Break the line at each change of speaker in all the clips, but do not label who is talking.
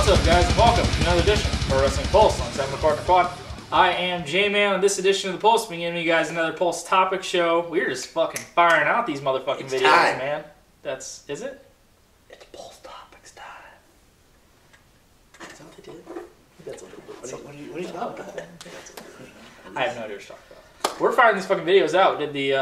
What's up, guys? Welcome to another edition of Wrestling Pulse on 7 McCartney Quad. I am J-Man. On this edition of the Pulse, we're giving you guys another Pulse Topic show. We're just fucking firing out these motherfucking videos,
time.
man. Is it?
It's Pulse Topics time.
Is that what they did? That's what they did.
What are you talking about?
I have no idea what you're talking about. We're firing these fucking videos out. We did the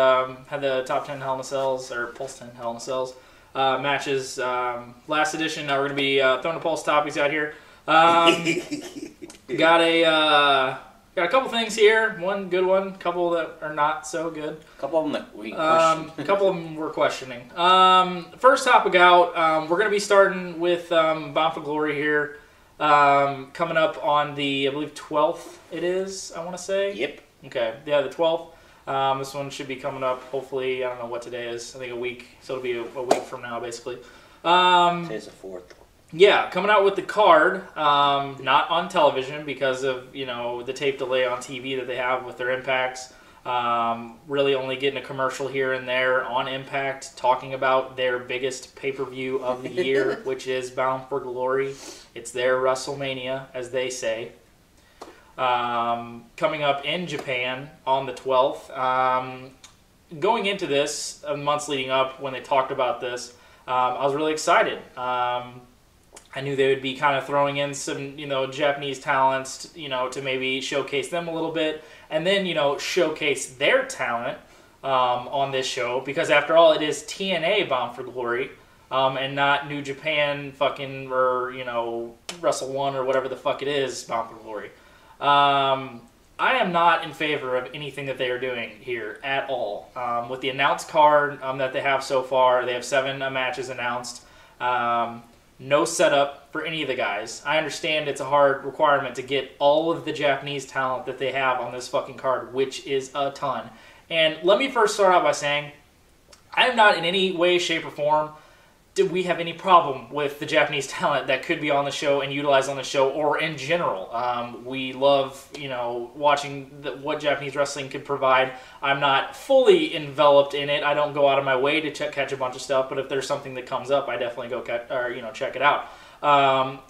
had the top 10 Hell in a Cells, or Pulse 10 Hell in a Cells matches. Last edition. Now we're gonna be throwing the Pulse Topics out here. Got a couple things here. One good one, couple that are not so good.
A couple of them that we questioned.
A couple of them we're questioning. First topic out, we're going to be starting with Bound For Glory here. Coming up on the, I believe, 12th it is, I want to say.
Yep.
Okay, yeah, the 12th. This one should be coming up, hopefully, I don't know what today is. I think a week, so it'll be a week from now, basically.
Today's the 4th.
Yeah, coming out with the card, not on television because of, the tape delay on TV that they have with their Impacts. Really only getting a commercial here and there on Impact talking about their biggest pay-per-view of the year, which is Bound For Glory. It's their WrestleMania, as they say. Coming up in Japan on the 12th. Going into this, months leading up, when they talked about this, I was really excited. I knew they would be kind of throwing in some, Japanese talents, to maybe showcase them a little bit, and then, showcase their talent on this show, because after all, it is TNA Bound For Glory, and not New Japan fucking, or, Wrestle One or whatever the fuck it is, Bound For Glory. I am not in favor of anything that they are doing here at all. With the announced card that they have so far, they have 7 matches announced. No setup for any of the guys. I understand it's a hard requirement to get all of the Japanese talent that they have on this fucking card, which is a ton. And let me first start out by saying, I am not in any way, shape, or form do we have any problem with the Japanese talent that could be on the show and utilized on the show, or in general. We love, watching what Japanese wrestling could provide. I'm not fully enveloped in it. I don't go out of my way to catch a bunch of stuff, but if there's something that comes up, I definitely go check it out.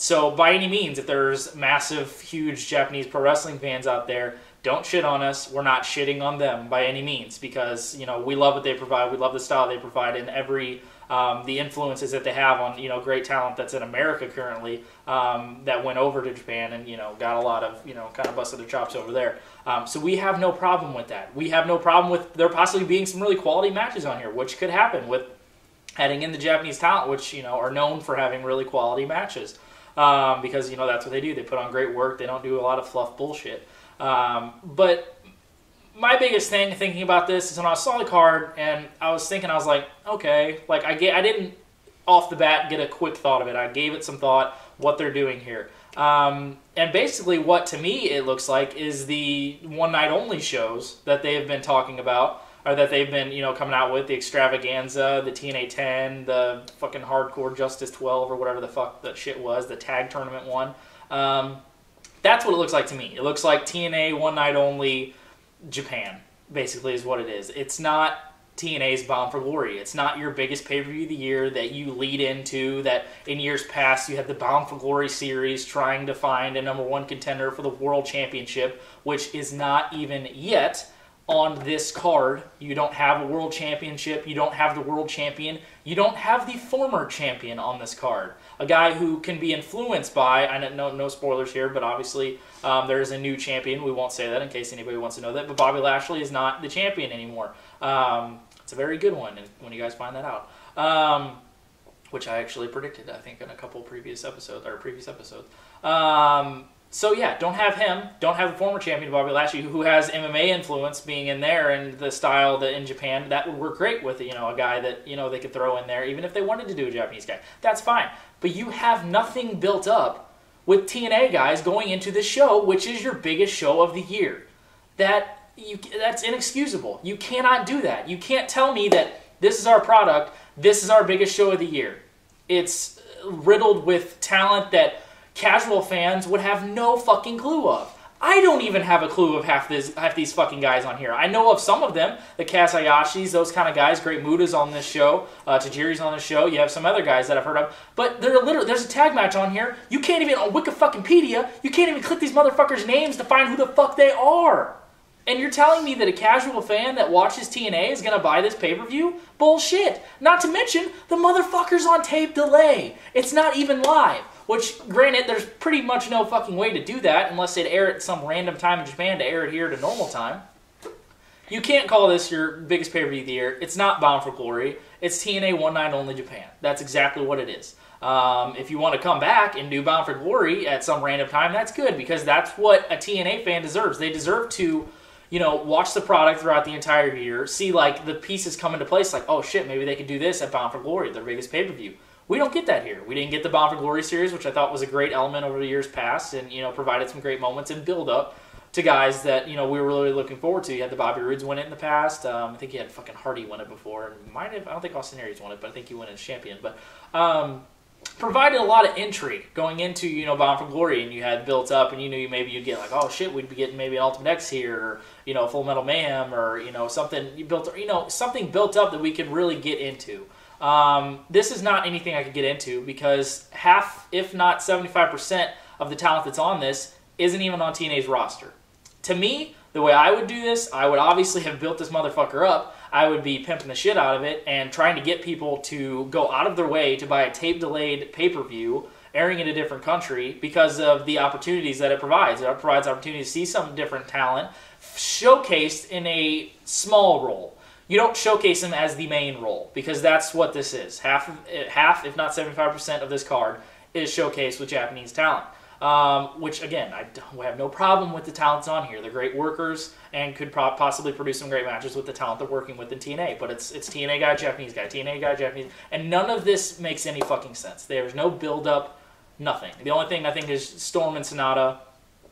So by any means, if there's massive, huge Japanese pro wrestling fans out there, don't shit on us. We're not shitting on them by any means, because we love what they provide. We love the style they provide, and every the influences that they have on great talent that's in America currently, that went over to Japan and got a lot of kind of busted their chops over there. So we have no problem with that. We have no problem with there possibly being some really quality matches on here, which could happen with adding in the Japanese talent, which are known for having really quality matches, because that's what they do. They put on great work. They don't do a lot of fluff bullshit. But my biggest thing thinking about this is when I saw the card and I was like, okay, like I didn't off the bat get a quick thought of it. I gave it some thought, what they're doing here. And basically what to me it looks like is the one night only shows that they have been talking about, or that they've been, coming out with, the Extravaganza, the TNA 10, the fucking Hardcore Justice 12, or whatever the fuck that shit was, the tag tournament one. That's what it looks like to me. It looks like TNA one night only Japan, basically, is what it is. It's not TNA's Bound For Glory. It's not your biggest pay-per-view of the year that you lead into, that in years past you had the Bound For Glory series trying to find a #1 contender for the World Championship, which is not even yet on this card. You don't have a World Championship. You don't have the World Champion. You don't have the former champion on this card. A guy who can be influenced by, I know no spoilers here, but obviously there is a new champion. We won't say that in case anybody wants to know that, but Bobby Lashley is not the champion anymore. It's a very good one when you guys find that out, which I actually predicted, I think, in a couple previous episodes. So yeah, don't have him. Don't have the former champion Bobby Lashley, who has MMA influence being in there, and the style that in Japan that would work great with a guy that they could throw in there, even if they wanted to do a Japanese guy. That's fine. But you have nothing built up with TNA guys going into this show, which is your biggest show of the year. That's inexcusable. You cannot do that. You can't tell me that this is our product, this is our biggest show of the year. It's riddled with talent that casual fans would have no fucking clue of. I don't even have a clue of half these fucking guys on here. I know of some of them, the Kasayashis, those kind of guys. Great Muda's on this show. Tajiri's on this show. You have some other guys that I've heard of. But there's a tag match on here. You can't even, on Wikipedia, you can't even click these motherfuckers' names to find who the fuck they are. And you're telling me that a casual fan that watches TNA is going to buy this pay-per-view? Bullshit. Not to mention, the motherfucker's on tape delay. It's not even live. Which, granted, there's pretty much no fucking way to do that unless they'd air it at some random time in Japan to air it here to normal time. You can't call this your biggest pay-per-view of the year. It's not Bound for Glory. It's TNA One Night Only Japan. That's exactly what it is. If you want to come back and do Bound for Glory at some random time, that's good because that's what a TNA fan deserves. They deserve to, you know, watch the product throughout the entire year, see, like, the pieces come into place, like, oh, shit, maybe they could do this at Bound for Glory, their biggest pay-per-view. We don't get that here. We didn't get the Bound for Glory series, which I thought was a great element over the years past and, you know, provided some great moments and build-up to guys that, you know, we were really looking forward to. You had the Bobby Roodes win it in the past. I think you had fucking Hardy win it before. I don't think Austin Aries won it, but I think he won it as champion. But provided a lot of intrigue going into, you know, Bound for Glory, and you had built up, and you knew maybe you'd get like, oh shit, we'd be getting maybe an Ultimate X here, or, you know, Full Metal Mayhem, or, you know, something something built up that we could really get into. This is not anything I could get into because half, if not 75% of the talent that's on this isn't even on TNA's roster. To me, the way I would do this, I would obviously have built this motherfucker up. I would be pimping the shit out of it and trying to get people to go out of their way to buy a tape-delayed pay-per-view airing in a different country because of the opportunities that it provides. It provides opportunity to see some different talent showcased in a small role. You don't showcase them as the main role because that's what this is. Half, if not 75% of this card is showcased with Japanese talent. Which, again, I have no problem with the talents on here. They're great workers and could possibly produce some great matches with the talent they're working with in TNA. But it's TNA guy, Japanese guy, TNA guy, Japanese. And none of this makes any fucking sense. There's no build-up, nothing. The only thing I think is Storm and Sonata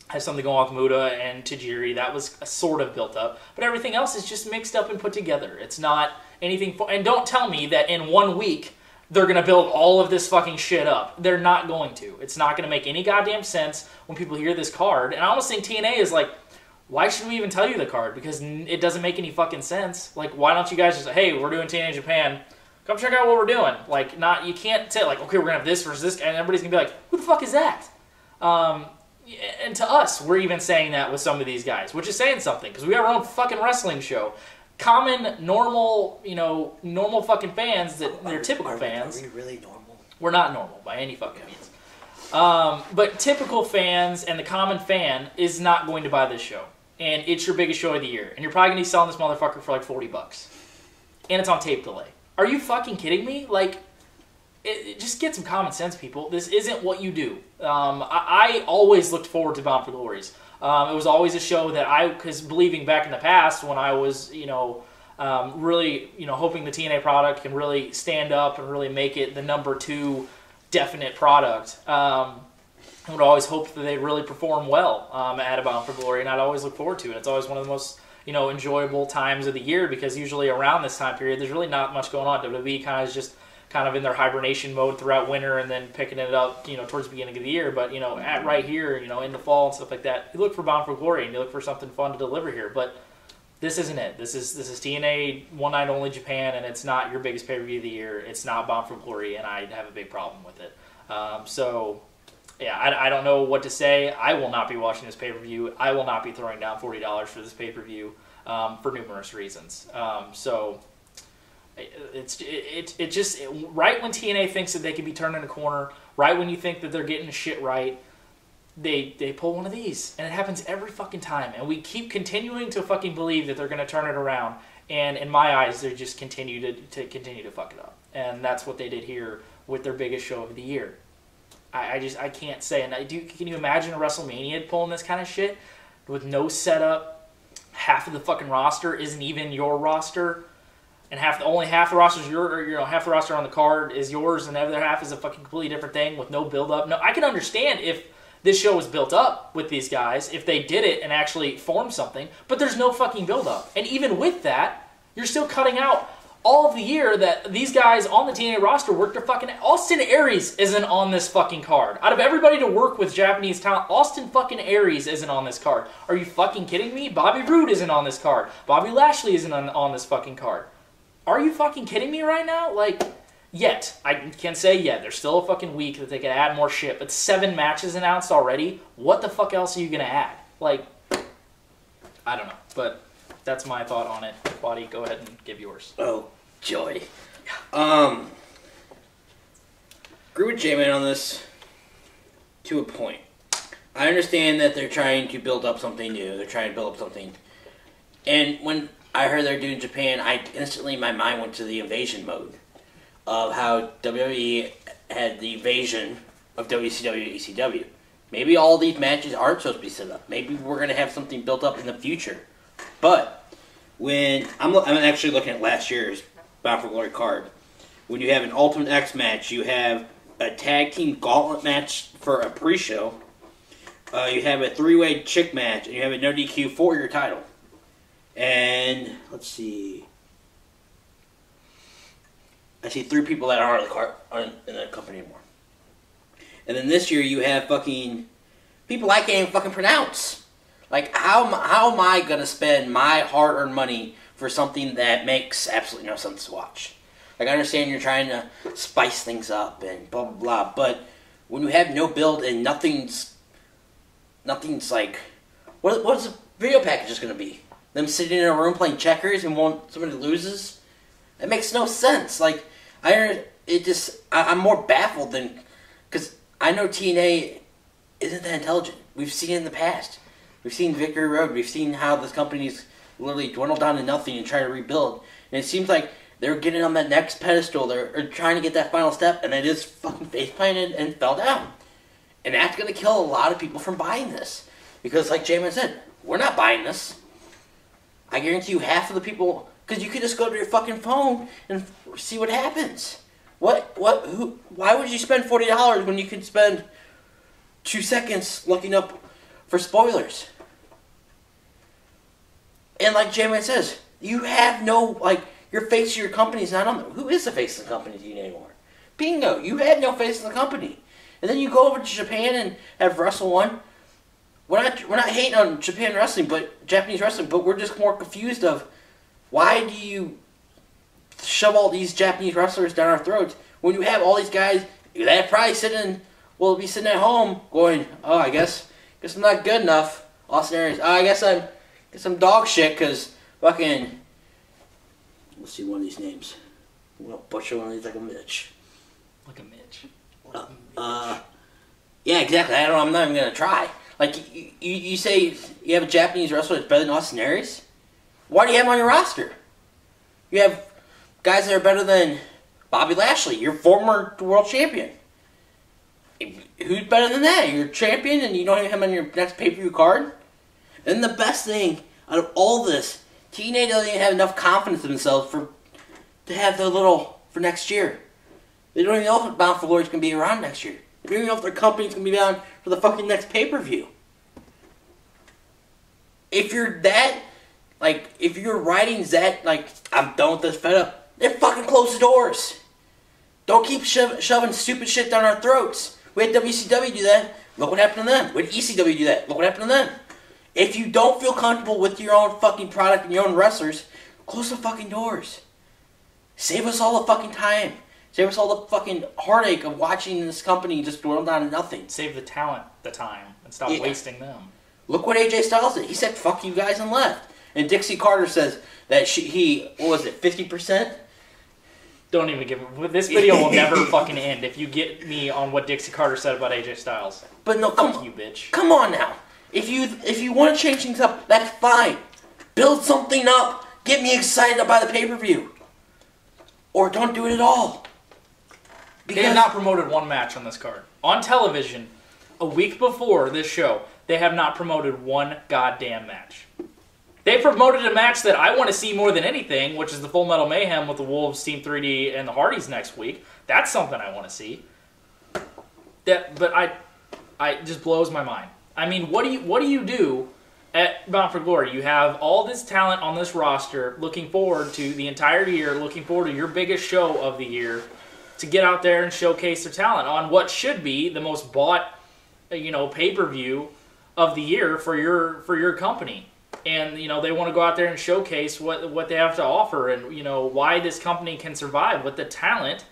has something going on with Muda and Tajiri. That was sort of built up. But everything else is just mixed up and put together. It's not anything... And don't tell me that in 1 week they're going to build all of this fucking shit up. They're not going to. It's not going to make any goddamn sense when people hear this card. And I almost think TNA is like, why should we even tell you the card? Because it doesn't make any fucking sense. Like, why don't you guys just say, hey, we're doing TNA Japan. Come check out what we're doing. Like, you can't say, like, okay, we're going to have this versus this. And everybody's going to be like, who the fuck is that? And to us, we're even saying that with some of these guys, which is saying something, because we have our own fucking wrestling show. Common, normal, normal fucking fans they're typical fans.
Are we really normal?
We're not normal by any fucking means. But typical fans and the common fan is not going to buy this show. And it's your biggest show of the year. And you're probably going to be selling this motherfucker for like $40. And it's on tape delay. Are you fucking kidding me? Like, just get some common sense, people. This isn't what you do. I always looked forward to Bound for Glories. It was always a show that because believing back in the past when I was, really, hoping the TNA product can really stand up and really make it the #2 definite product. I would always hope that they really perform well at Bound for Glory, and I'd always look forward to it. It's always one of the most, enjoyable times of the year because usually around this time period, there's really not much going on. WWE is just kind of in their hibernation mode throughout winter and then picking it up, towards the beginning of the year. But, at right here, in the fall and stuff like that, you look for Bound for Glory and you look for something fun to deliver here. But this isn't it. This is TNA One Night Only Japan, and it's not your biggest pay-per-view of the year. It's not Bound for Glory, and I have a big problem with it. Yeah, I don't know what to say. I will not be watching this pay-per-view. I will not be throwing down $40 for this pay-per-view for numerous reasons. It just right when TNA thinks that they can be turning a corner, right when you think that they're getting shit right, they pull one of these, and it happens every fucking time. And we keep continuing to fucking believe that they're going to turn it around, and in my eyes, they just continue to fuck it up. And that's what they did here with their biggest show of the year. I can't say. And can you imagine a WrestleMania pulling this kind of shit with no setup? Half of the fucking roster isn't even your roster. And only half the roster is half the roster on the card is yours, and the other half is a fucking completely different thing with no build up. No, I can understand if this show was built up with these guys, if they did it and actually formed something, but there's no fucking build up. And even with that, you're still cutting out all of the year that these guys on the TNA roster worked their fucking... Austin Aries isn't on this fucking card. Out of everybody to work with Japanese talent, Austin fucking Aries isn't on this card. Are you fucking kidding me? Bobby Roode isn't on this card. Bobby Lashley isn't on this fucking card. Are you fucking kidding me right now? Like, yet. I can say yet. There's still a fucking week that they can add more shit, but 7 matches announced already? What the fuck else are you going to add? Like, I don't know, but... That's my thought on it. Body, go ahead and give yours.
Oh, joy. Agree with J-Man on this to a point. I understand that they're trying to build up something new. They're trying to build up something. And when I heard they're doing Japan, my mind went to the invasion mode of how WWE had the invasion of WCW and ECW. Maybe all these matches aren't supposed to be set up. Maybe we're going to have something built up in the future. But when I'm actually looking at last year's Bound for Glory card, when you have an Ultimate X match, you have a tag team gauntlet match for a pre-show, you have a 3-way chick match, and you have a no DQ for your title. And let's see, I see 3 people that aren't in the company anymore. And then this year you have fucking people I can't even fucking pronounce. Like, how am I going to spend my hard-earned money for something that makes absolutely no sense to watch? Like, I understand you're trying to spice things up and blah, blah, blah, but when you have no build and nothing's like... What's the video package just going to be? Them sitting in a room playing checkers and somebody loses? It makes no sense. Like, I'm more baffled than... Because I know TNA isn't that intelligent. We've seen it in the past. We've seen Victory Road. We've seen how this company's literally dwindled down to nothing and try to rebuild. And it seems like they're getting on that next pedestal. They're trying to get that final step, and they just fucking face-planted and fell down. And that's going to kill a lot of people from buying this. Because like J-Man said, we're not buying this. I guarantee you half of the people... Because you could just go to your fucking phone and see what happens. Why would you spend $40 when you could spend 2 seconds looking up for spoilers? And like J-Man says, you have no, like, your face of your company is not on there. Who is the face of the company to you anymore? Bingo, you have no face in the company. And then you go over to Japan and have Wrestle One. We're not hating on Japan wrestling, but Japanese wrestling, but we're just more confused of why do you shove all these Japanese wrestlers down our throats when you have all these guys that probably be sitting at home going, oh, I guess I'm not good enough. Austin Aries, oh, I guess I'm dog shit because fucking, let's see one of these names. I'm going to butcher one of these like a Mitch.
Like a Mitch.
Yeah, exactly. I'm not even going to try. Like, you say you have a Japanese wrestler that's better than Austin Aries? Why do you have him on your roster? You have guys that are better than Bobby Lashley, your former world champion. Who's better than that? You're a champion and you don't have him on your next pay-per-view card? And the best thing out of all this, TNA doesn't even have enough confidence in themselves to have their little for next year. They don't even know if Bound for Glory is going to be around next year. They don't even know if their company's going to be bound for the fucking next pay-per-view. If you're that, like, if you're writing that, like, I'm done with this, fed up, then fucking close the doors. Don't keep shoving stupid shit down our throats. We had WCW do that. Look what happened to them. We had ECW do that. Look what happened to them. If you don't feel comfortable with your own fucking product and your own wrestlers, close the fucking doors. Save us all the fucking time. Save us all the fucking heartache of watching this company just dwindle down to nothing.
Save the talent the time and stop wasting them.
Look what AJ Styles did. He said, fuck you guys, and left. And Dixie Carter says that what was it, 50%?
Don't even give it. This video will never fucking end if you get me on what Dixie Carter said about AJ Styles.
But no,
Fuck you, bitch.
Come on now. If you want to change things up, that's fine. Build something up. Get me excited to buy the pay-per-view. Or don't do it at all.
They have not promoted one match on this card. On television, a week before this show, they have not promoted one goddamn match. They promoted a match that I want to see more than anything, which is the Full Metal Mayhem with the Wolves, Team 3D, and the Hardys next week. That's something I want to see. But I just blows my mind. I mean, what do you do at Bound for Glory, you have all this talent on this roster looking forward to the entire year, looking forward to your biggest show of the year, to get out there and showcase their talent on what should be the most bought, pay-per-view of the year for your company. And, they want to go out there and showcase what they have to offer and, why this company can survive with the talent,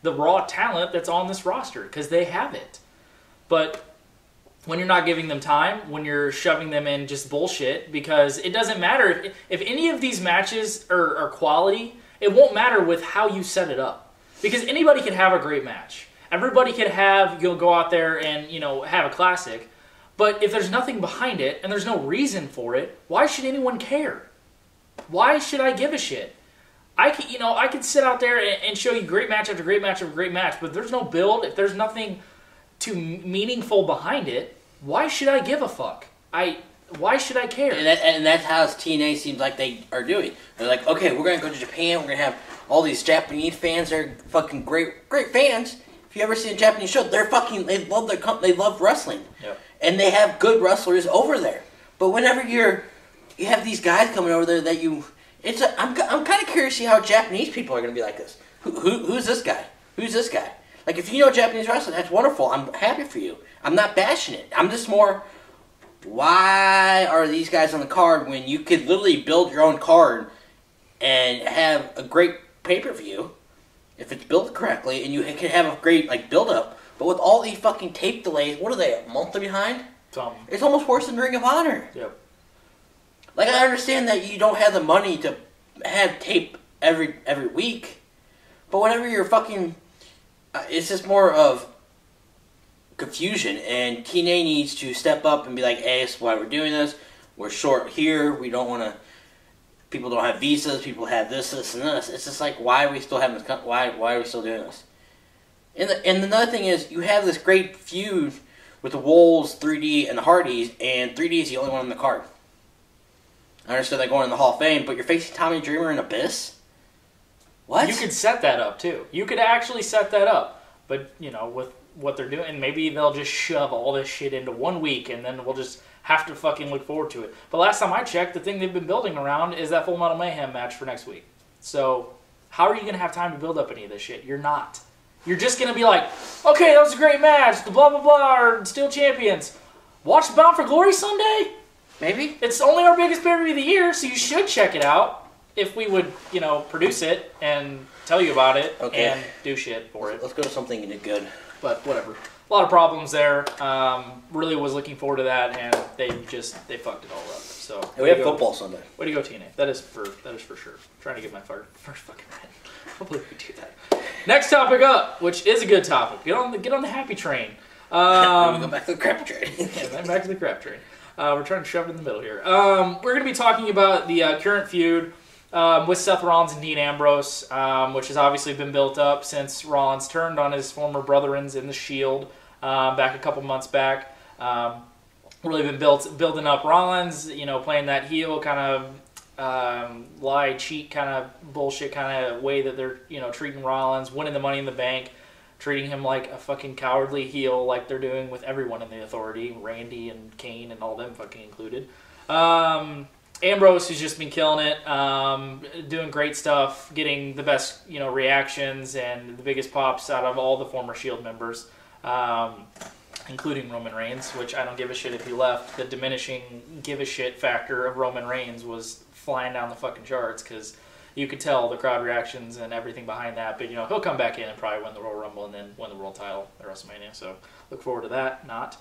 the raw talent that's on this roster, because they have it. But when you're not giving them time, when you're shoving them in just bullshit, because it doesn't matter. If any of these matches are quality, it won't matter with how you set it up. Because anybody can have a great match. Everybody can go out there and, have a classic. But if there's nothing behind it and there's no reason for it, why should anyone care? Why should I give a shit? I could sit out there and show you great match after great match after great match, but if there's no build, if there's nothing too meaningful behind it, why should I give a fuck? Why should I care?
And that's how TNA seems like they are doing. They're like, okay, we're going to go to Japan, we're going to have all these Japanese fans, they're fucking great fans. If you ever see a Japanese show, they love their company, they love wrestling.
Yep.
And they have good wrestlers over there. But whenever you have these guys coming over there that I'm kind of curious to see how Japanese people are going to be like this. Who's this guy? Who's this guy? Like, if you know Japanese wrestling, that's wonderful. I'm happy for you. I'm not bashing it. I'm just more, why are these guys on the card when you could literally build your own card and have a great pay-per-view if it's built correctly, and you can have a great build-up. But with all these fucking tape delays, what are they, a month behind? It's almost worse than Ring of Honor.
Yep.
Like, I understand that you don't have the money to have tape every week, but whenever you're fucking... it's just more of confusion, and TNA needs to step up and be like, hey, this is why we're doing this. We're short here. We don't want to... People don't have visas. People have this, and this. It's just like, why are we still having this? Why are we still doing this? And another thing is, you have this great feud with the Wolves, 3D, and the Hardys, and 3D is the only one on the card. I understand they're going in the Hall of Fame, but you're facing Tommy Dreamer and Abyss? What?
You could set that up, too. You could actually set that up. But, with what they're doing, maybe they'll just shove all this shit into 1 week, and then we'll just have to fucking look forward to it. But last time I checked, the thing they've been building around is that Full Metal Mayhem match for next week. So, how are you going to have time to build up any of this shit? You're not. You're just going to be like, okay, that was a great match, the blah, blah, blah are still champions. Watch Bound for Glory Sunday?
Maybe.
It's only our biggest pay-per-view of the year, so you should check it out if we would, produce it and tell you about it and do shit for it.
Let's go to something good.
But whatever. A lot of problems there. Really was looking forward to that, and they fucked it all up. So
we have football Sunday.
Way to go, TNA. That is for sure. I'm trying to get my first fucking win. Hopefully we do that. Next topic up, which is a good topic. Get on the happy train.
We go back to the crap train.
Yeah, back to the crap train. We're trying to shove it in the middle here. We're going to be talking about the current feud with Seth Rollins and Dean Ambrose, which has obviously been built up since Rollins turned on his former brethrens in the Shield back a couple months back. Really been building up Rollins, playing that heel kind of lie, cheat kind of bullshit kind of way that they're, treating Rollins, winning the Money in the Bank, treating him like a fucking cowardly heel like they're doing with everyone in the Authority, Randy and Kane and all them fucking included. Ambrose has just been killing it, doing great stuff, getting the best, reactions and the biggest pops out of all the former Shield members, including Roman Reigns, which I don't give a shit if he left. The diminishing give a shit factor of Roman Reigns was flying down the fucking charts because you could tell the crowd reactions and everything behind that. But, he'll come back in and probably win the Royal Rumble and then win the world title at WrestleMania. So look forward to that. Not.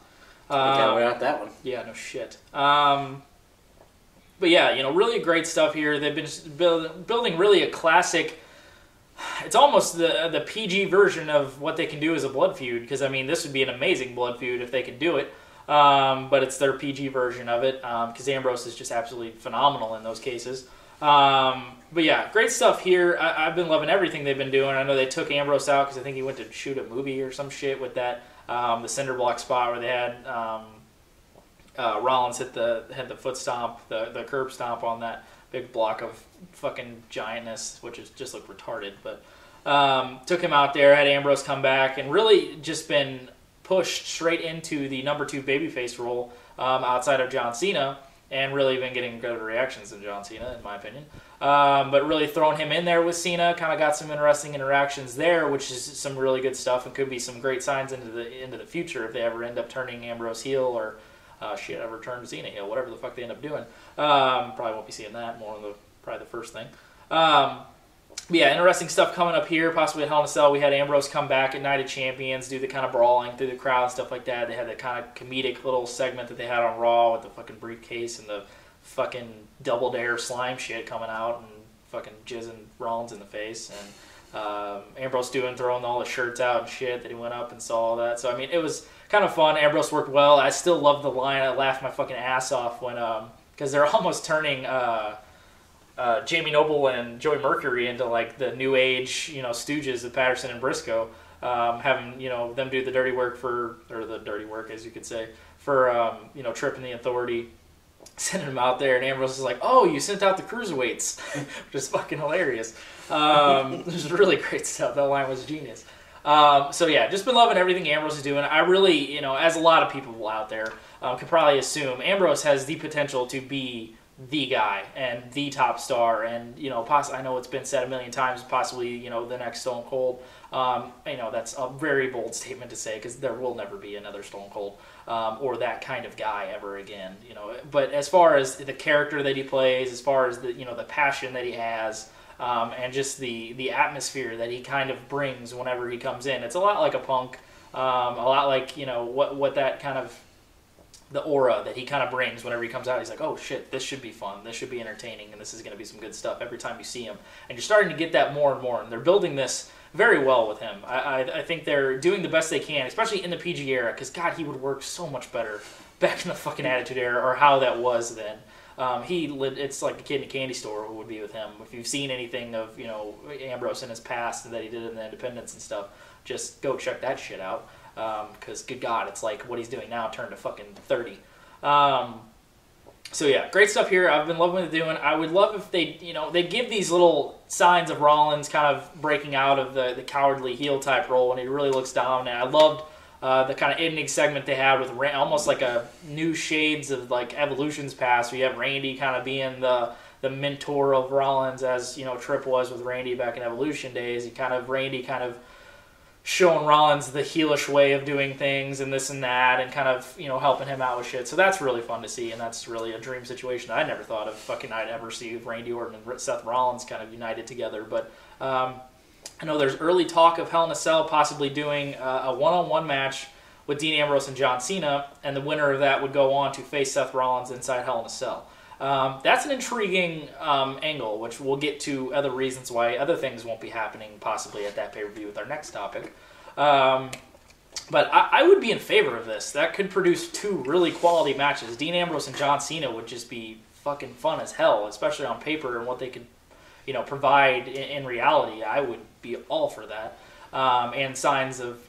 Can't wait out that one.
Yeah, no shit. But yeah, really great stuff here. They've been building really a classic. It's almost the PG version of what they can do as a blood feud. Because, this would be an amazing blood feud if they could do it. But it's their PG version of it. Because Ambrose is just absolutely phenomenal in those cases. But yeah, great stuff here. I've been loving everything they've been doing. I know they took Ambrose out because I think he went to shoot a movie or some shit with that. The cinder block spot where they had Rollins hit the foot stomp, the curb stomp on that big block of fucking giantness, which just looked retarded. But took him out there, had Ambrose come back, and really just been pushed straight into the number 2 babyface role outside of John Cena. and really been getting good reactions than John Cena, in my opinion. But really throwing him in there with Cena kind of got some interesting interactions there, which is some really good stuff and could be some great signs into the future if they ever end up turning Ambrose heel or ever turn Cena heel, whatever the fuck they end up doing. Probably won't be seeing that, probably the first thing. Yeah, interesting stuff coming up here, possibly at Hell in a Cell. We had Ambrose come back at Night of Champions, do the kind of brawling through the crowd, stuff like that. They had that kind of comedic little segment that they had on Raw with the fucking briefcase and the fucking double dare slime shit coming out and fucking jizzing Rollins in the face. And Ambrose throwing all the shirts out and shit that he went up and saw all that. So, I mean, it was kind of fun. Ambrose worked well. I still love the line. I laughed my fucking ass off when, because they're almost turning Jamie Noble and Joey Mercury into like the new age, stooges of Patterson and Briscoe, having them do the dirty work as you could say for Tripp and the Authority, sending them out there, and Ambrose is like, "Oh, you sent out the cruiserweights," which is fucking hilarious. It was really great stuff. That line was genius. So yeah, just been loving everything Ambrose is doing. I really, as a lot of people out there can probably assume, Ambrose has the potential to be the guy and the top star, and I know it's been said a million times, possibly the next Stone Cold. That's a very bold statement to say because there will never be another Stone Cold or that kind of guy ever again. But as far as the character that he plays, as far as the the passion that he has, and just the atmosphere that he kind of brings whenever he comes in, it's a lot like a Punk, a lot like what that kind of the aura that he kind of brings whenever he comes out. He's like, oh shit, this should be fun, this should be entertaining, and this is going to be some good stuff every time you see him. And you're starting to get that more and more, and they're building this very well with him. I think they're doing the best they can, especially in the PG era, because God, he would work so much better back in the fucking Attitude Era, or how that was then. It's like a kid in a candy store who would be with him. If you've seen anything of Ambrose in his past that he did in the Independents and stuff, just go check that shit out. Because good God, it's like what he's doing now turned to fucking 30. So yeah, great stuff here. I've been loving what they're doing. I would love if they, they give these little signs of Rollins kind of breaking out of the cowardly heel type role when he really looks dominant. I loved the kind of ending segment they had with almost like a new shades of like Evolution's past, where you have Randy kind of being the mentor of Rollins, as Tripp was with Randy back in Evolution days. Randy showing Rollins the heelish way of doing things and this and that, and kind of helping him out with shit. So that's really fun to see, and that's really a dream situation. I never thought of I'd ever see Randy Orton and Seth Rollins kind of united together. But I know there's early talk of Hell in a Cell possibly doing a one-on-one match with Dean Ambrose and John Cena, and the winner of that would go on to face Seth Rollins inside Hell in a Cell. That's an intriguing angle, which we'll get to other reasons why other things won't be happening possibly at that pay-per-view with our next topic. But I would be in favor of this. That could produce two really quality matches. Dean Ambrose and John Cena would just be fucking fun as hell, especially on paper and what they could provide in reality. I would be all for that. And signs of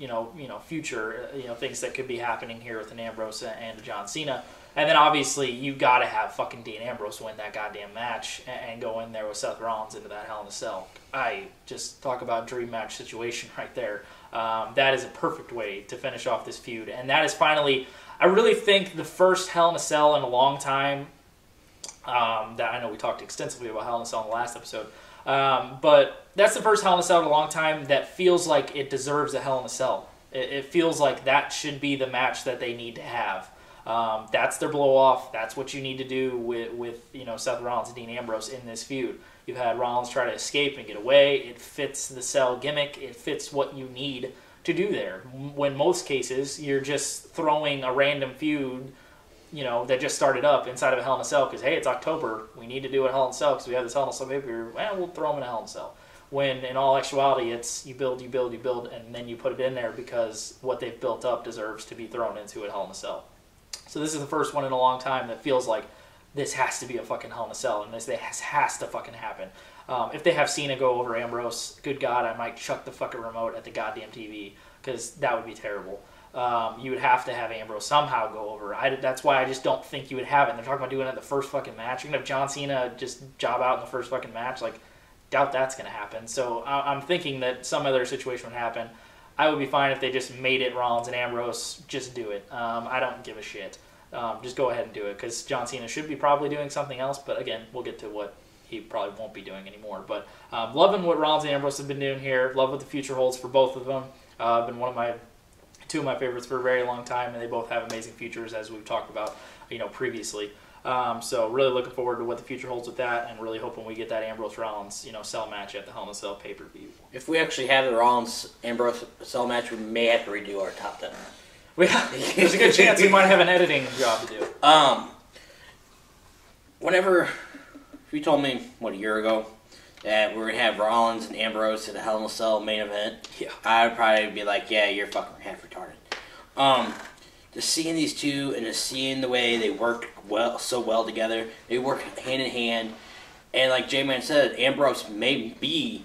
future things that could be happening here with an Ambrose and John Cena. And then obviously you got to have fucking Dean Ambrose win that goddamn match and go in there with Seth Rollins into that Hell in a Cell. I just talk about dream match situation right there. That is a perfect way to finish off this feud, and that is finally, I really think, the first Hell in a Cell in a long time. That I know we talked extensively about Hell in a Cell in the last episode. But that's the first Hell in a Cell in a long time that feels like it deserves a Hell in a Cell. It feels like that should be the match that they need to have. That's their blow off. That's what you need to do with Seth Rollins and Dean Ambrose in this feud. You've had Rollins try to escape and get away. It fits the Cell gimmick. It fits what you need to do there. When most cases you're just throwing a random feud that just started up inside of a Hell in a Cell because, hey, it's October, we need to do a Hell in a Cell because we have this Hell in a Cell pay-per-view, well, we'll throw them in a Hell in a Cell. When in all actuality, it's you build, and then you put it in there because what they've built up deserves to be thrown into a Hell in a Cell. So this is the first one in a long time that feels like this has to be a fucking Hell in a Cell, and this has to fucking happen. If they have Cena go over Ambrose, good God, I might chuck the fucking remote at the goddamn TV because that would be terrible. You would have to have Ambrose somehow go over. That's why I just don't think you would have it. And they're talking about doing it in the first fucking match. You're going to have John Cena just job out in the first fucking match. Like, doubt that's going to happen. So I'm thinking that some other situation would happen. I would be fine if they just made it Rollins and Ambrose. Just do it. I don't give a shit. just go ahead and do it, because John Cena should be probably doing something else, but again, we'll get to what he probably won't be doing anymore. But loving what Rollins and Ambrose have been doing here. Love what the future holds for both of them. Been two of my favorites for a very long time, and they both have amazing futures, as we've talked about, previously. So really looking forward to what the future holds with that, and really hoping we get that Ambrose Rollins, cell match at the Hell in a Cell pay-per-view.
If we actually have the Rollins Ambrose cell match, we may have to redo our top 10.
There's a good chance we might have an editing job to do.
Whenever if you told me a year ago that we're gonna have Rollins and Ambrose at the Hell in a Cell main event, I would probably be like, yeah, you're fucking half retarded. Just seeing these two and just seeing the way they work so well together, they work hand in hand, and like J-Man said, Ambrose may be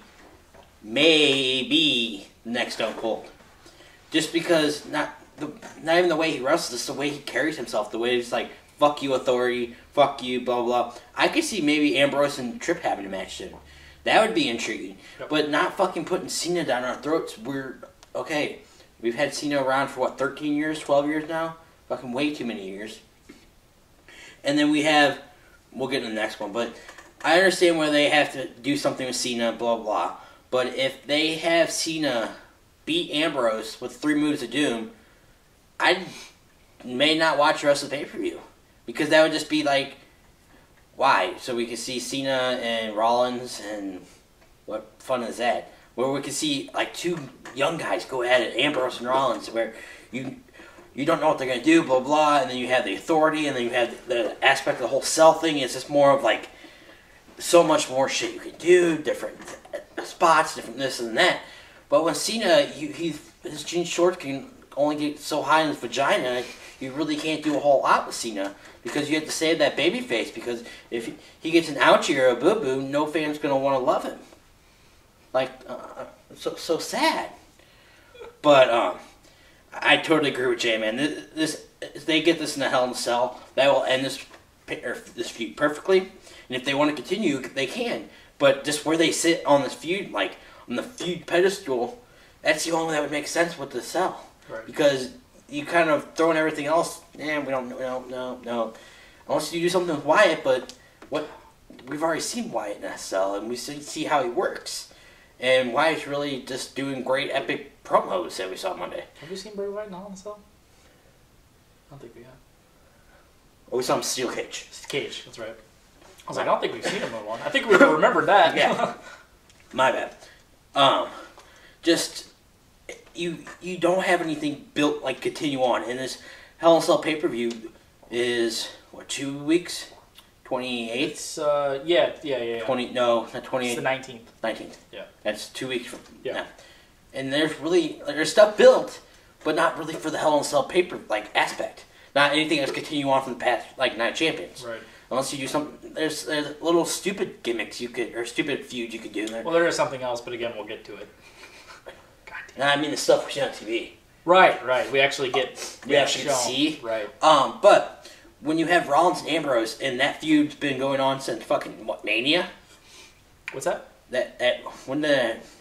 the next Stone Cold, just because not even the way he wrestles, just the way he carries himself, the way he's like, fuck you authority, fuck you, blah blah. I could see maybe Ambrose and Tripp having a match soon. That would be intriguing, but not fucking putting Cena down our throats. We've had Cena around for 13 years, 12 years now? Fucking way too many years. And then we'll get to the next one, but I understand why they have to do something with Cena, blah, blah. But if they have Cena beat Ambrose with 3 moves of doom, I may not watch the rest of the pay-per-view. Because that would just be like, why? So we could see Cena and Rollins, and what fun is that? Where we could see like 2 young guys go at it, Ambrose and Rollins, where you don't know what they're going to do, blah, blah, and then you have the authority, and then you have the aspect of the whole cell thing. It's just more of like, so much more shit you can do, different spots, different this and that. But when Cena, his jean shorts can only get so high in his vagina, you really can't do a whole lot with Cena, because you have to save that baby face, because if he gets an ouchie or a boo-boo, no fan's going to want to love him. Like, so sad. But I totally agree with Jay, man. This if they get this in the Hell in a Cell, that will end this feud perfectly. And if they want to continue, they can. But just where they sit on this feud, like on the feud pedestal, that's the only one that would make sense with the Cell.
Right.
Because you kind of throw in everything else. We don't know. Unless you do something with Wyatt, but we've already seen Wyatt in that Cell, and we see how he works. And Wyatt's really just doing great epic promos that we saw Monday.
Have you seen Bray Wyatt in Hell in a Cell? I don't think we have.
Oh, we saw him Steel Cage.
Cage, that's right. I was like, I don't think we've seen him in one. I think we would have remembered that.
Yeah. My bad. Just, you don't have anything built, like, continue on. And this Hell in a Cell pay-per-view is, 2 weeks? 28th?
It's, yeah.
20, no, not 28th.
It's the 19th.
19th.
Yeah.
That's 2 weeks from
now.
And there's stuff built, but not really for the Hell in a Cell paper aspect. Not anything that's continue on from the past Night of Champions.
Right.
Unless you do something, there's little stupid gimmicks or stupid feuds you could do in there.
Well, there is something else, but again, we'll get to it.
God damn. I mean the stuff we see on TV.
Right. We actually get.
We actually get to see.
Right.
But when you have Rollins and Ambrose, and that feud's been going on since fucking Mania.
What's that?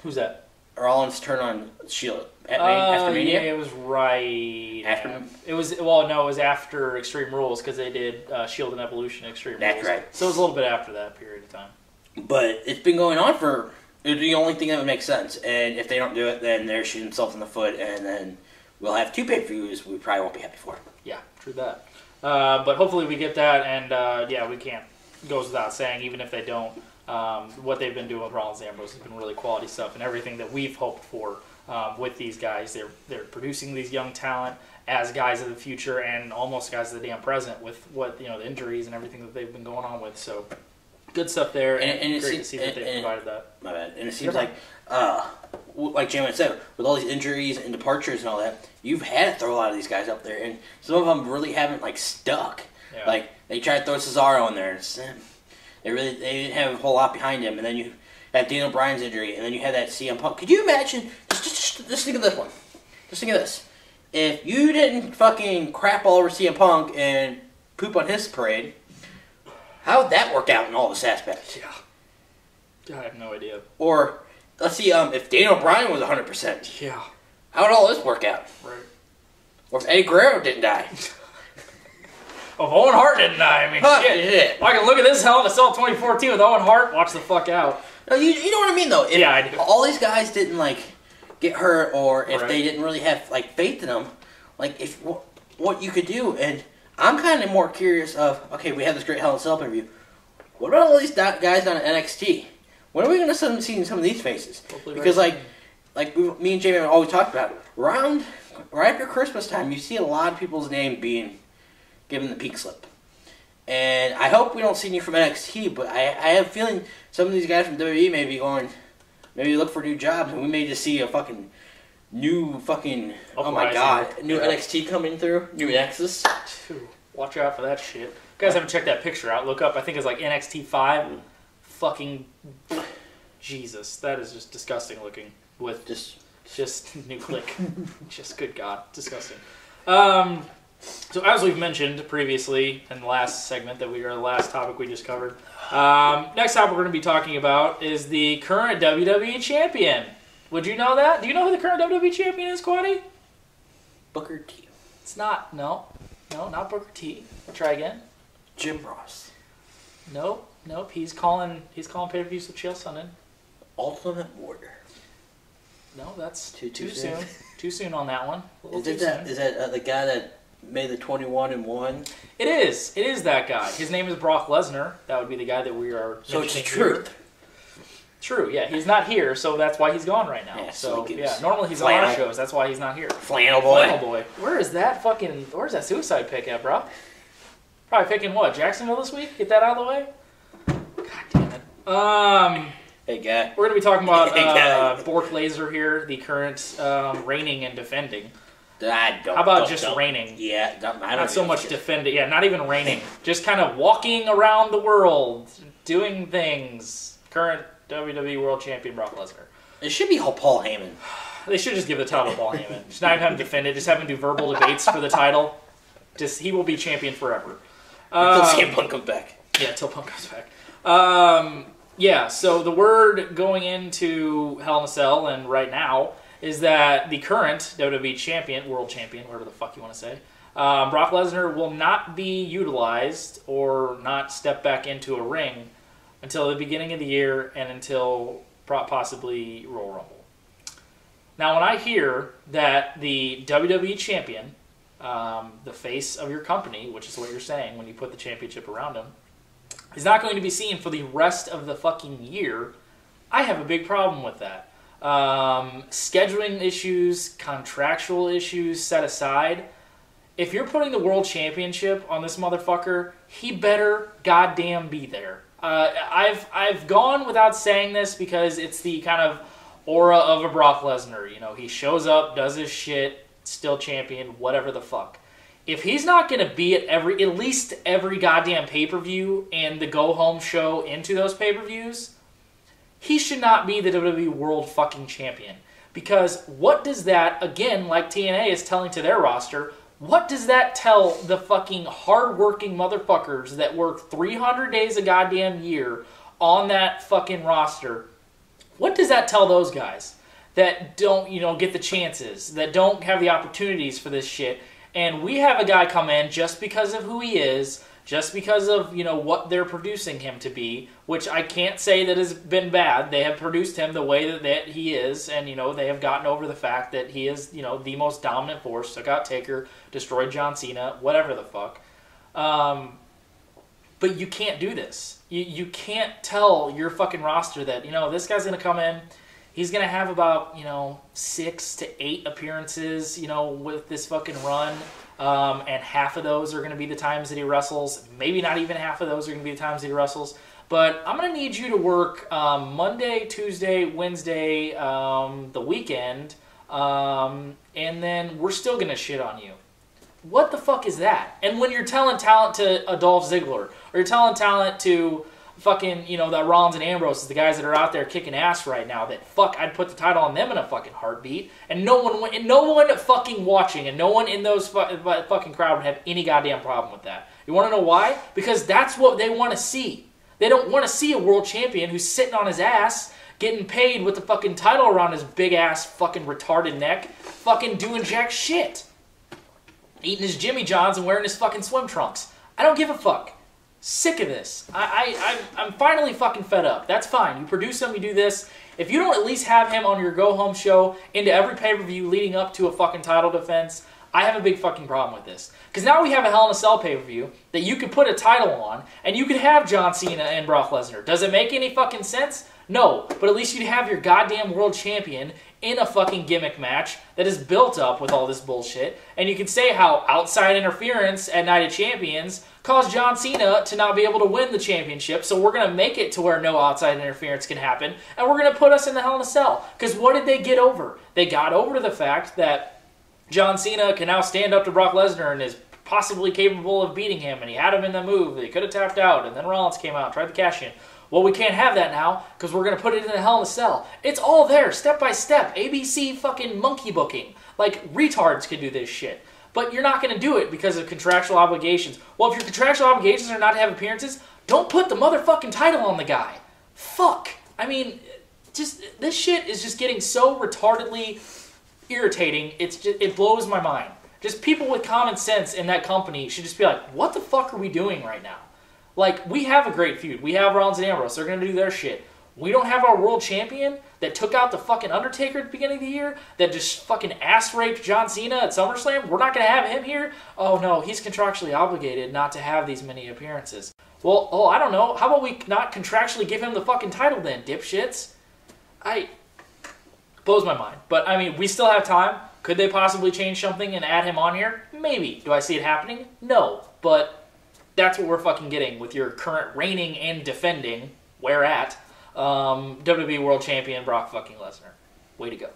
Who's
that?
Rollins turn on Shield after Mania?
Yeah, it was right
after.
It was after Extreme Rules, because they did Shield and Evolution Extreme Rules.
That's right.
So it was a little bit after that period of time.
But it's been going on for. It's the only thing that would make sense, and if they don't do it, then they're shooting themselves in the foot, and then we'll have 2 pay-per-views we probably won't be happy for.
Yeah, true that. But hopefully we get that, and we can't. Goes without saying, even if they don't. What they've been doing with Rollins and Ambrose has been really quality stuff, and everything that we've hoped for with these guys. They're producing these young talent as guys of the future and almost guys of the damn present with what the injuries and everything that they've been going on with. So good stuff there, and great to see that they provided that.
My bad. And it seems like Jamin said, with all these injuries and departures and all that, you've had to throw a lot of these guys up there, and some of them really haven't stuck.
Yeah.
Like they tried to throw Cesaro in there. They didn't have a whole lot behind him, and then you have Daniel Bryan's injury, and then you have that CM Punk. Could you imagine? Just think of this one. Just think of this. If you didn't fucking crap all over CM Punk and poop on his parade, how would that work out in all this aspects?
Yeah, I have no idea.
Or let's see, if Daniel Bryan was 100%,
yeah,
how would all this work out?
Right.
Or if Eddie Guerrero didn't die.
Of Owen Hart didn't die. I mean, shit. I can look at this Hell in a Cell 2014 with Owen Hart. Watch the fuck out.
No, you know what I mean, though? If
yeah, I do.
All these guys didn't, like, get hurt, or if they didn't really have, like, faith in them, like, if what you could do, and I'm kind of more curious of, okay, we have this great Hell in a Cell pay-per-view. What about all these guys down at NXT? When are we going to see some of these faces? Because, me and Jamie have always talked about, right after Christmas time, you see a lot of people's name being given the peak slip. And I hope we don't see any from NXT, but I have a feeling some of these guys from WWE may be going, maybe look for new jobs, and we may just see a fucking new fucking, oh my god, new NXT coming through, new Nexus.
Watch out for that shit. You guys haven't checked that picture out, look up, I think it's like NXT 5. Fucking, Jesus, that is just disgusting looking with just new click. Just, good God, disgusting. So as we've mentioned previously in the last segment the last topic we just covered, next topic we're going to be talking about is the current WWE Champion. Would you know that? Do you know who the current WWE Champion is, Quaddy?
Booker T.
It's not. No, not Booker T. I'll try again.
Jim Ross.
Nope. He's calling pay-per-views with Chael Sonnen.
Ultimate Warrior.
No, that's too soon. Too soon on that one.
Is that the guy that made the 21-1?
It is. It is that guy. His name is Brock Lesnar. That would be the guy that we are.
So it's truth.
True. Yeah, he's not here, so that's why he's gone right now. Yeah, normally he's on our shows. That's why he's not here.
Flannel boy.
Where's that suicide pick at, bro? Probably picking what? Jacksonville this week? Get that out of the way. God damn it.
Hey, guy.
We're going to be talking about Bork Laser here, the current reigning and defending. How about just reigning?
Yeah,
not so much defending. Yeah, not even reigning. Just kind of walking around the world, doing things. Current WWE World Champion Brock Lesnar.
It should be Paul Heyman.
They should just give the title to Paul Heyman. Just not even have him defend it. Just have him do verbal debates for the title. He will be champion forever.
Until CM Punk comes back.
Yeah, until Punk comes back. Yeah, so the word going into Hell in a Cell and right now is that the current WWE Champion, World Champion, whatever the fuck you want to say, Brock Lesnar will not be utilized or not step back into a ring until the beginning of the year and until possibly Royal Rumble. Now, when I hear that the WWE Champion, the face of your company, which is what you're saying when you put the championship around him, is not going to be seen for the rest of the fucking year, I have a big problem with that. Scheduling issues, contractual issues set aside, if you're putting the World Championship on this motherfucker, he better goddamn be there. I've gone without saying this because it's the kind of aura of a Brock Lesnar. You know, he shows up, does his shit, still champion, whatever the fuck. If he's not going to be at least every goddamn pay-per-view and the go-home show into those pay-per-views, he should not be the WWE World fucking Champion. Because what does that, again, like TNA is telling to their roster, what does that tell the fucking hard-working motherfuckers that work 300 days a goddamn year on that fucking roster? What does that tell those guys that don't, get the chances, that don't have the opportunities for this shit? And we have a guy come in just because of who he is, just because of, what they're producing him to be, which I can't say that has been bad. They have produced him the way that he is, and, they have gotten over the fact that he is, the most dominant force, took out Taker, destroyed John Cena, whatever the fuck. But you can't do this. You can't tell your fucking roster that, this guy's going to come in, he's going to have about, 6 to 8 appearances, with this fucking run. And half of those are going to be the times that he wrestles. Maybe not even half of those are going to be the times that he wrestles. But I'm going to need you to work Monday, Tuesday, Wednesday, the weekend. And then we're still going to shit on you. What the fuck is that? And when you're telling talent to Dolph Ziggler, or you're telling talent to fucking, that Rollins and Ambrose is the guys that are out there kicking ass right now, that I'd put the title on them in a fucking heartbeat, and no one fucking watching, and no one in those fucking crowd would have any goddamn problem with that. You want to know why? Because that's what they want to see. They don't want to see a world champion who's sitting on his ass, getting paid with the fucking title around his big ass fucking retarded neck, fucking doing jack shit. Eating his Jimmy Johns and wearing his fucking swim trunks. I don't give a fuck. Sick of this. I'm finally fucking fed up. That's fine. You produce him, you do this. If you don't at least have him on your go-home show into every pay-per-view leading up to a fucking title defense, I have a big fucking problem with this. Because now we have a Hell in a Cell pay-per-view that you could put a title on, and you could have John Cena and Brock Lesnar. Does it make any fucking sense? No. But at least you'd have your goddamn world champion in a fucking gimmick match that is built up with all this bullshit. And you can say how outside interference at Night of Champions caused John Cena to not be able to win the championship, so we're going to make it to where no outside interference can happen, and we're going to put us in the Hell in a Cell. Because what did they get over? They got over the fact that John Cena can now stand up to Brock Lesnar and is possibly capable of beating him, and he had him in the move. They could have tapped out, and then Rollins came out and tried to cash in. Well, we can't have that now, because we're going to put it in the Hell in a Cell. It's all there, step by step. ABC fucking monkey booking. Like, retards can do this shit. But you're not going to do it because of contractual obligations. Well, if your contractual obligations are not to have appearances, don't put the motherfucking title on the guy. Fuck. I mean, just this shit is just getting so retardedly irritating. It blows my mind. Just people with common sense in that company should just be like, what the fuck are we doing right now? Like, we have a great feud. We have Rollins and Ambrose. They're going to do their shit. We don't have our world champion that took out the fucking Undertaker at the beginning of the year, that just fucking ass-raped John Cena at SummerSlam. We're not going to have him here? Oh, no, he's contractually obligated not to have these many appearances. Well, I don't know. How about we not contractually give him the fucking title then, dipshits? Blows my mind. But, I mean, we still have time. Could they possibly change something and add him on here? Maybe. Do I see it happening? No. But that's what we're fucking getting with your current reigning and defending, where at, WWE World Champion Brock fucking Lesnar. Way to go.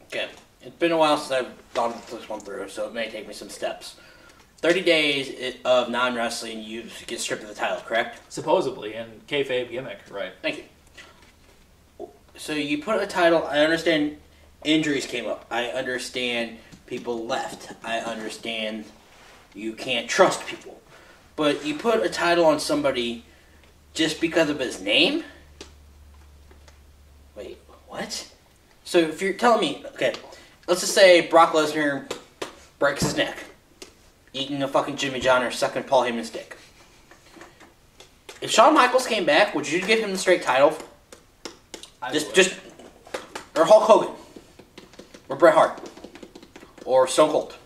Okay. It's been a while since I've gone this one through, so it may take me some steps. 30 days of non-wrestling, you get stripped of the title, correct?
Supposedly, and kayfabe gimmick, right.
Thank you. So you put a title, I understand injuries came up. I understand people left. I understand you can't trust people. But you put a title on somebody just because of his name? Wait, what? So if you're telling me, okay, let's just say Brock Lesnar breaks his neck, eating a fucking Jimmy John or sucking Paul Heyman's dick. If Shawn Michaels came back, would you give him the straight title? Or Hulk Hogan, or Bret Hart, or Stone Cold,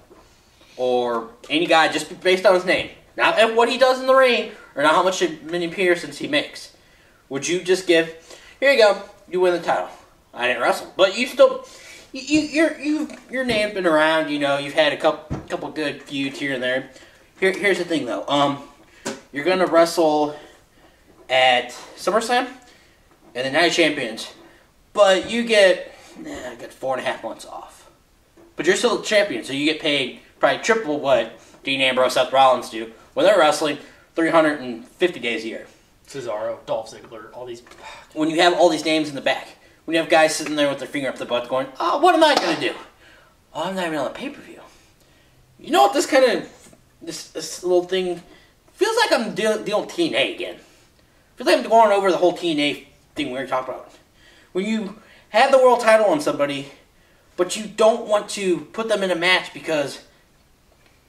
or any guy just based on his name, not what he does in the ring, or not how many appearances he makes. Would you just give, here you go, you win the title. I didn't wrestle, but you still, your name's been around. You know, you've had a couple good feuds here and there. Here's the thing though, you're gonna wrestle at SummerSlam and the Night of Champions, but you get 4.5 months off. But you're still a champion, so you get paid probably triple what Dean Ambrose, Seth Rollins do when they're wrestling 350 days a year.
Cesaro, Dolph Ziggler, all these.
When you have all these names in the back, when you have guys sitting there with their finger up the butt going, oh, what am I going to do? Oh, I'm not even on the pay-per-view. You know what this little thing, feels like I'm dealing with TNA again. Feels like I'm going over the whole TNA thing we were talking about. When you have the world title on somebody, but you don't want to put them in a match because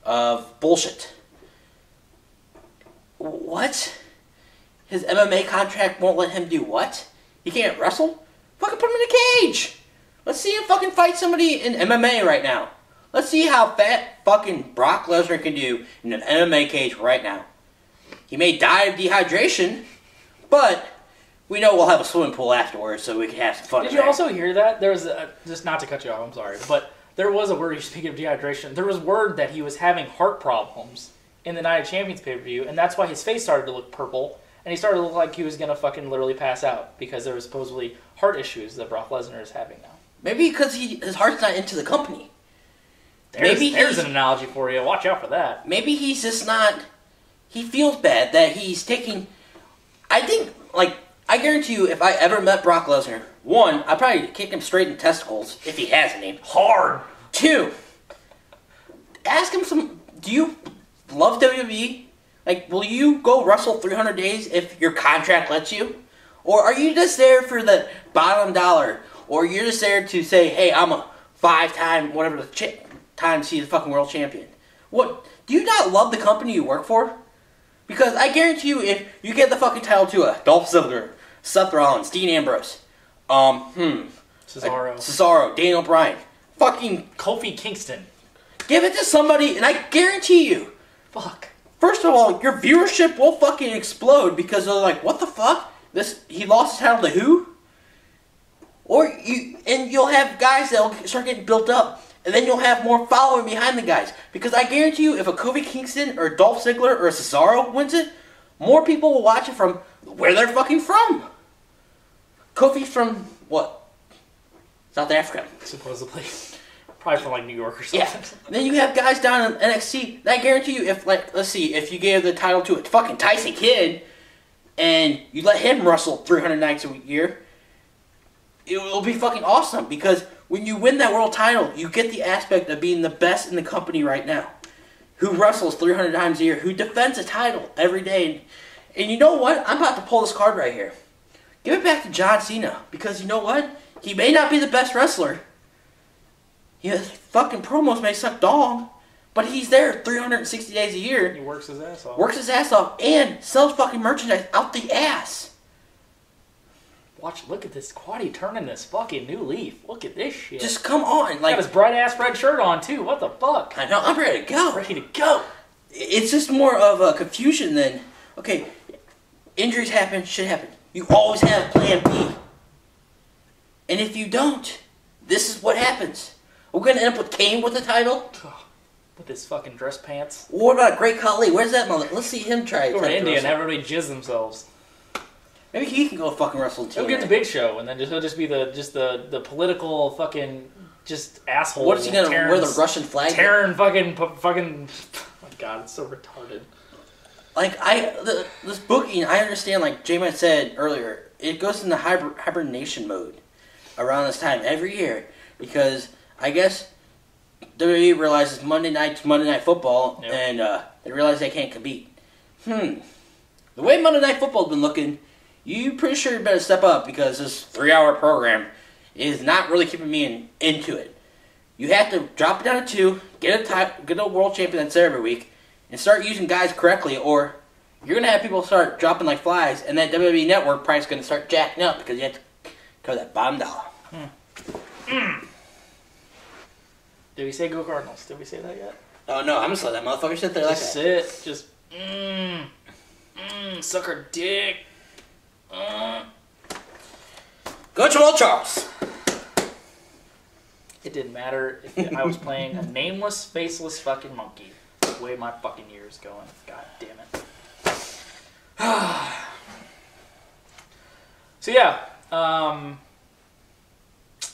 of bullshit. What? His MMA contract won't let him do what? He can't wrestle? Fucking put him in a cage! Let's see him fucking fight somebody in MMA right now. Let's see how fat fucking Brock Lesnar can do in an MMA cage right now. He may die of dehydration, but we know we'll have a swimming pool afterwards so we can have some fun.
Did you also hear that? There was just not to cut you off, I'm sorry, but there was a word, speaking of dehydration, there was word that he was having heart problems in the Night of Champions pay-per-view, and that's why his face started to look purple, and he started to look like he was going to fucking literally pass out, because there was supposedly heart issues that Brock Lesnar is having now.
Maybe because his heart's not into the company.
There's an analogy for you. Watch out for that.
Maybe he's just not... He feels bad that he's taking... I think, I guarantee you, if I ever met Brock Lesnar, one, I'd probably kick him straight in the testicles, if he has any.
Hard!
Two, ask him some... Do you love WWE? Will you go wrestle 300 days if your contract lets you? Or are you just there for the bottom dollar? Or you're just there to say, hey, I'm a 5-time, whatever the times he's a fucking world champion. What? Do you not love the company you work for? Because I guarantee you, if you get the fucking title to a Dolph Ziggler, Seth Rollins, Dean Ambrose, Cesaro, Daniel Bryan, fucking
Kofi Kingston.
Give it to somebody, and I guarantee you,
Fuck.
first of all, your viewership will fucking explode because they're like, what the fuck? He lost his title to who? And you'll have guys that'll start getting built up. And then you'll have more following behind the guys. Because I guarantee you, if a Kofi Kingston or Dolph Ziggler or a Cesaro wins it, more people will watch it from where they're fucking from. Kofi's from, what? South Africa.
Supposedly. Probably from like New York or something.
Yeah. Then you have guys down in NXT. And I guarantee you, let's see, if you gave the title to a fucking Tyson Kidd, and you let him wrestle 300 nights a year, it will be fucking awesome. Because when you win that world title, you get the aspect of being the best in the company right now. Who wrestles 300 times a year, who defends a title every day. And you know what? I'm about to pull this card right here. Give it back to John Cena. Because you know what? He may not be the best wrestler. His fucking promos may suck dog. But he's there 360 days a year.
He works his ass off.
Works his ass off and sells fucking merchandise out the ass.
Look at this Quaddy turning this fucking new leaf. Look at this shit.
Just come on.
Got his bright ass red shirt on too. What the fuck?
I know, I'm ready to go.
Ready to go.
It's just more of a confusion than, okay, injuries happen, shit happen. You always have plan B. And if you don't, this is what happens. We're going to end up with Kane with the title.
With his fucking dress pants.
What about Great Khali? Where's that mother? Let's see him try.
Go to India and everybody jizz themselves.
Maybe he can go fucking wrestle TNA.
He'll get the Big Show, and then he'll just be the political fucking just asshole.
What is he gonna wear, the Russian flag?
Tearing fucking. Oh my god, it's so retarded.
Like this booking, I understand. Like J-Man said earlier, it goes into hibernation mode around this time every year because I guess WWE realizes Monday Night Football,
yep.
And they realize they can't compete. The way Monday Night Football's been looking, you pretty sure you better step up because this 3-hour program is not really keeping me into it. You have to drop it down to 2, get a world champion that's there every week, and start using guys correctly, or you're going to have people start dropping like flies, and that WWE Network price is going to start jacking up because you have to cover that bottom dollar.
Did we say go Cardinals? Did we say that yet?
Oh no, I'm just letting that motherfucker sit there like that.
Just sit. Just suck her dick.
Go Jamal Charles.
It didn't matter if I was playing a nameless, faceless fucking monkey. The way my fucking year's going. God damn it. So yeah,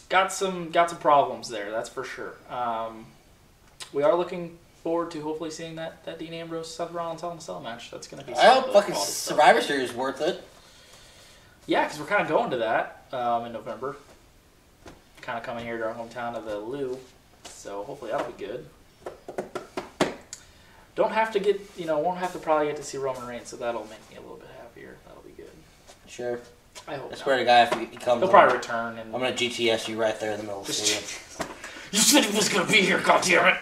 got some problems there. That's for sure. We are looking forward to hopefully seeing that Dean Ambrose Seth Rollins Hell in a Cell match. That's gonna be.
I hope fucking Survivor Series is worth it.
Yeah, because we're kind of going to that in November. Kind of coming here to our hometown of the Lou, so hopefully that'll be good. Won't have to probably get to see Roman Reigns, so that'll make me a little bit happier. That'll be good.
Sure.
I hope.
I swear to God, if he comes,
he'll probably return. And
I'm gonna GTS you right there in the middle of the stadium.
You said he was gonna be here, goddammit!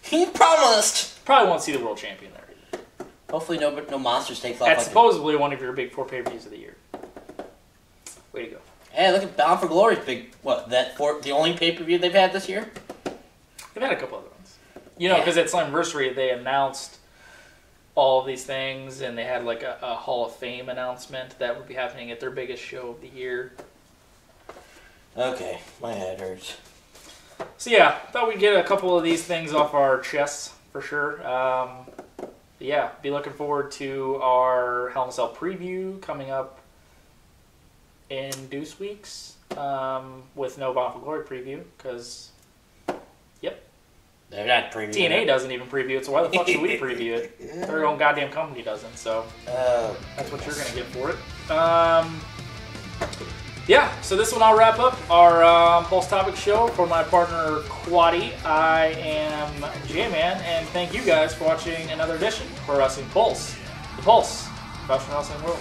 He promised.
Probably won't see the world champion there either.
Hopefully, no monsters take off.
That's supposedly one of your big 4 pay-per-views of the year. Way to go.
Hey, look at Bound For Glory's big. The only pay-per-view they've had this year?
They've had a couple other ones. Because at Slammiversary, they announced all of these things, and they had like a Hall of Fame announcement that would be happening at their biggest show of the year.
Okay, my head hurts.
So yeah, thought we'd get a couple of these things off our chests for sure. Yeah, be looking forward to our Hell in a Cell preview coming up in deuce weeks with no Bound For Glory preview because, yep.
They're not previewing
TNA
it.
Doesn't even preview it, so why the fuck should we preview it? Their own goddamn company doesn't, so that's what you're going to get for it. Yeah, so this one I'll wrap up our Pulse Topix show. For my partner Quaddy, I am J-Man, and thank you guys for watching another edition for Wrestling Pulse, the Pulse, Professional Wrestling World.